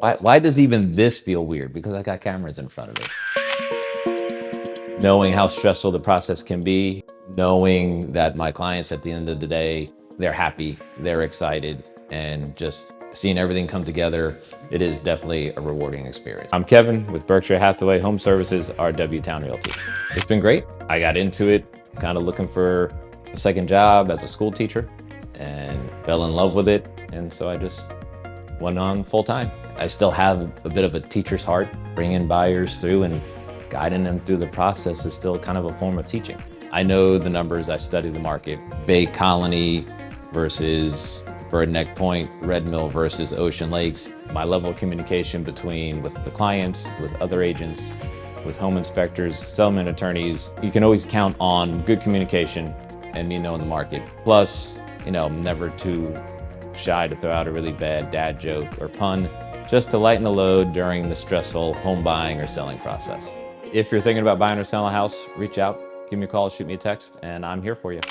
Why does even this feel weird? Because I got cameras in front of it. Knowing how stressful the process can be, knowing that my clients at the end of the day, they're happy, they're excited, and just seeing everything come together, it is definitely a rewarding experience. I'm Kevin with Berkshire Hathaway Home Services, RW Town Realty. It's been great. I got into it kind of looking for a second job as a school teacher and fell in love with it. And so I just went on full time. I still have a bit of a teacher's heart. Bringing buyers through and guiding them through the process is still kind of a form of teaching. I know the numbers, I study the market. Bay Colony versus Bird Neck Point, Red Mill versus Ocean Lakes. My level of communication with the clients, with other agents, with home inspectors, settlement attorneys, you can always count on good communication and me knowing the market. Plus, I'm never too shy to throw out a really bad dad joke or pun, just to lighten the load during the stressful home buying or selling process. If you're thinking about buying or selling a house, reach out, give me a call, shoot me a text, and I'm here for you.